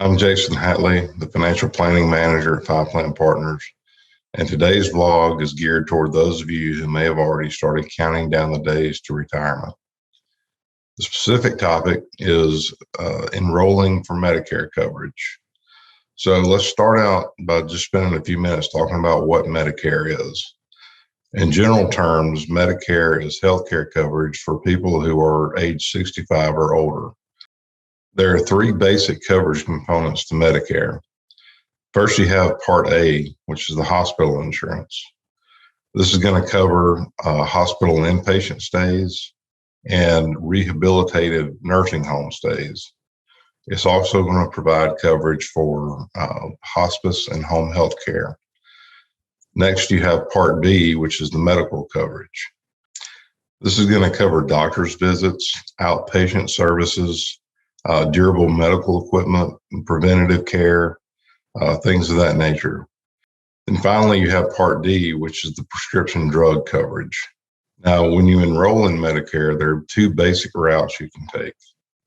I'm Jason Hatley, the Financial Planning Manager at Five Plan Partners, and today's vlog is geared toward those of you who may have already started counting down the days to retirement. The specific topic is enrolling for Medicare coverage. So let's start out by just spending a few minutes talking about what Medicare is. In general terms, Medicare is healthcare coverage for people who are age 65 or older. There are three basic coverage components to Medicare. First, you have Part A, which is the hospital insurance. This is going to cover hospital inpatient stays and rehabilitative nursing home stays. It's also going to provide coverage for hospice and home health care. Next, you have Part B, which is the medical coverage. This is going to cover doctor's visits, outpatient services, durable medical equipment, preventative care, things of that nature. And finally, you have Part D, which is the prescription drug coverage. Now, when you enroll in Medicare, there are two basic routes you can take.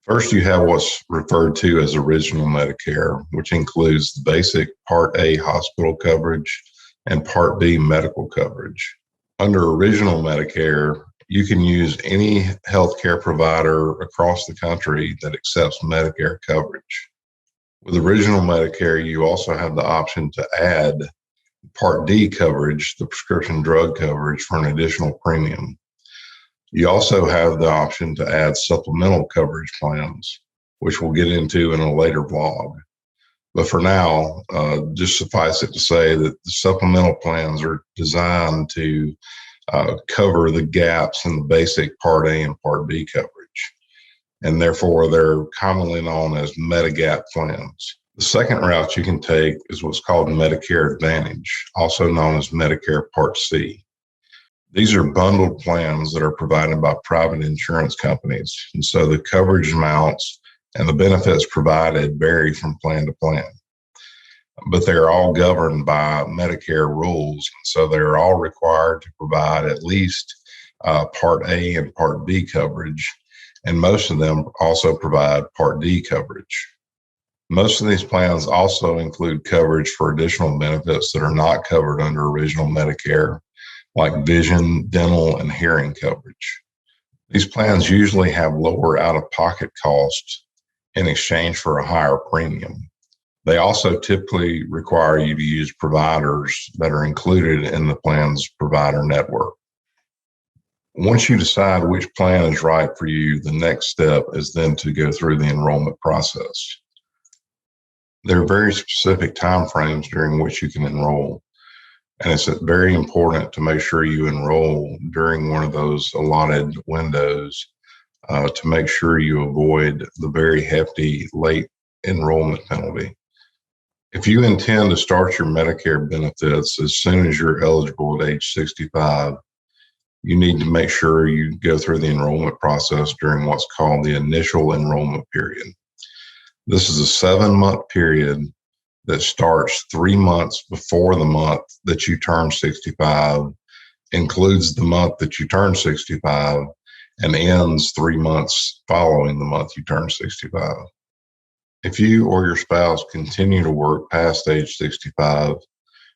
First, you have what's referred to as original Medicare, which includes the basic Part A hospital coverage and Part B medical coverage. Under original Medicare, you can use any healthcare provider across the country that accepts Medicare coverage. With original Medicare, you also have the option to add Part D coverage, the prescription drug coverage, for an additional premium. You also have the option to add supplemental coverage plans, which we'll get into in a later vlog. But for now, just suffice it to say that the supplemental plans are designed to cover the gaps in the basic Part A and Part B coverage. And therefore, they're commonly known as Medigap plans. The second route you can take is what's called Medicare Advantage, also known as Medicare Part C. These are bundled plans that are provided by private insurance companies. And so the coverage amounts and the benefits provided vary from plan to plan. But they're all governed by Medicare rules. So they're all required to provide at least Part A and Part B coverage. And most of them also provide Part D coverage. Most of these plans also include coverage for additional benefits that are not covered under original Medicare, like vision, dental, and hearing coverage. These plans usually have lower out-of-pocket costs in exchange for a higher premium. They also typically require you to use providers that are included in the plan's provider network. Once you decide which plan is right for you, the next step is then to go through the enrollment process. There are very specific timeframes during which you can enroll, and it's very important to make sure you enroll during one of those allotted windows to make sure you avoid the very hefty late enrollment penalty. If you intend to start your Medicare benefits as soon as you're eligible at age 65, you need to make sure you go through the enrollment process during what's called the initial enrollment period. This is a 7-month period that starts 3 months before the month that you turn 65, includes the month that you turn 65, and ends 3 months following the month you turn 65. If you or your spouse continue to work past age 65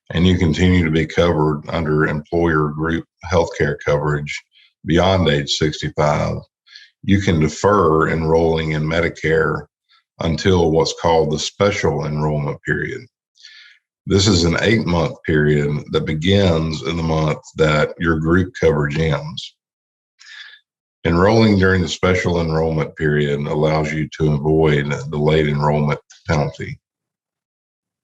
and you continue to be covered under employer group healthcare coverage beyond age 65, you can defer enrolling in Medicare until what's called the special enrollment period. This is an 8-month period that begins in the month that your group coverage ends. Enrolling during the special enrollment period allows you to avoid the late enrollment penalty.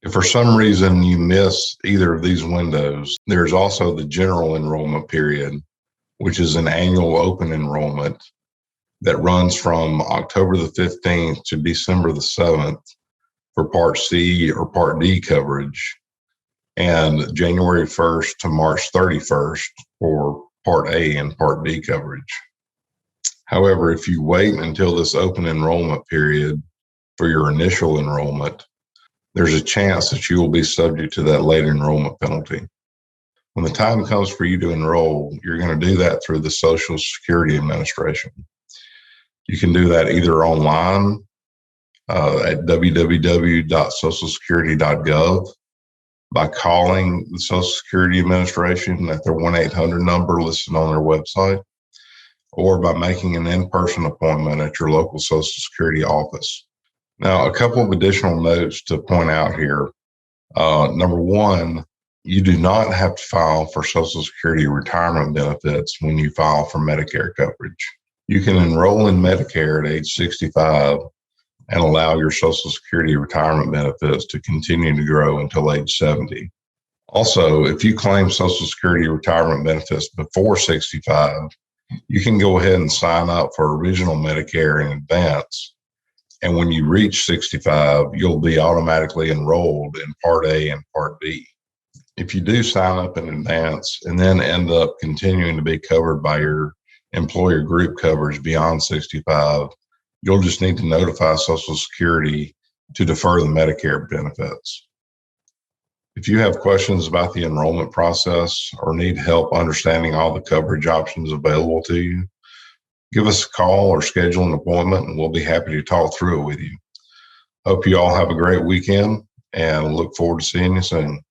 If for some reason you miss either of these windows, there's also the general enrollment period, which is an annual open enrollment that runs from October the 15th to December the 7th for Part C or Part D coverage, and January 1st to March 31st for Part A and Part B coverage. However, if you wait until this open enrollment period for your initial enrollment, there's a chance that you will be subject to that late enrollment penalty. When the time comes for you to enroll, you're going to do that through the Social Security Administration. You can do that either online at www.socialsecurity.gov, by calling the Social Security Administration at their 1-800 number listed on their website, or by making an in-person appointment at your local Social Security office. Now, a couple of additional notes to point out here. Number one, you do not have to file for Social Security retirement benefits when you file for Medicare coverage. You can enroll in Medicare at age 65 and allow your Social Security retirement benefits to continue to grow until age 70. Also, if you claim Social Security retirement benefits before 65, you can go ahead and sign up for original Medicare in advance. And when you reach 65, you'll be automatically enrolled in Part A and Part B. If you do sign up in advance and then end up continuing to be covered by your employer group coverage beyond 65, you'll just need to notify Social Security to defer the Medicare benefits. If you have questions about the enrollment process or need help understanding all the coverage options available to you, give us a call or schedule an appointment and we'll be happy to talk through it with you. Hope you all have a great weekend and look forward to seeing you soon.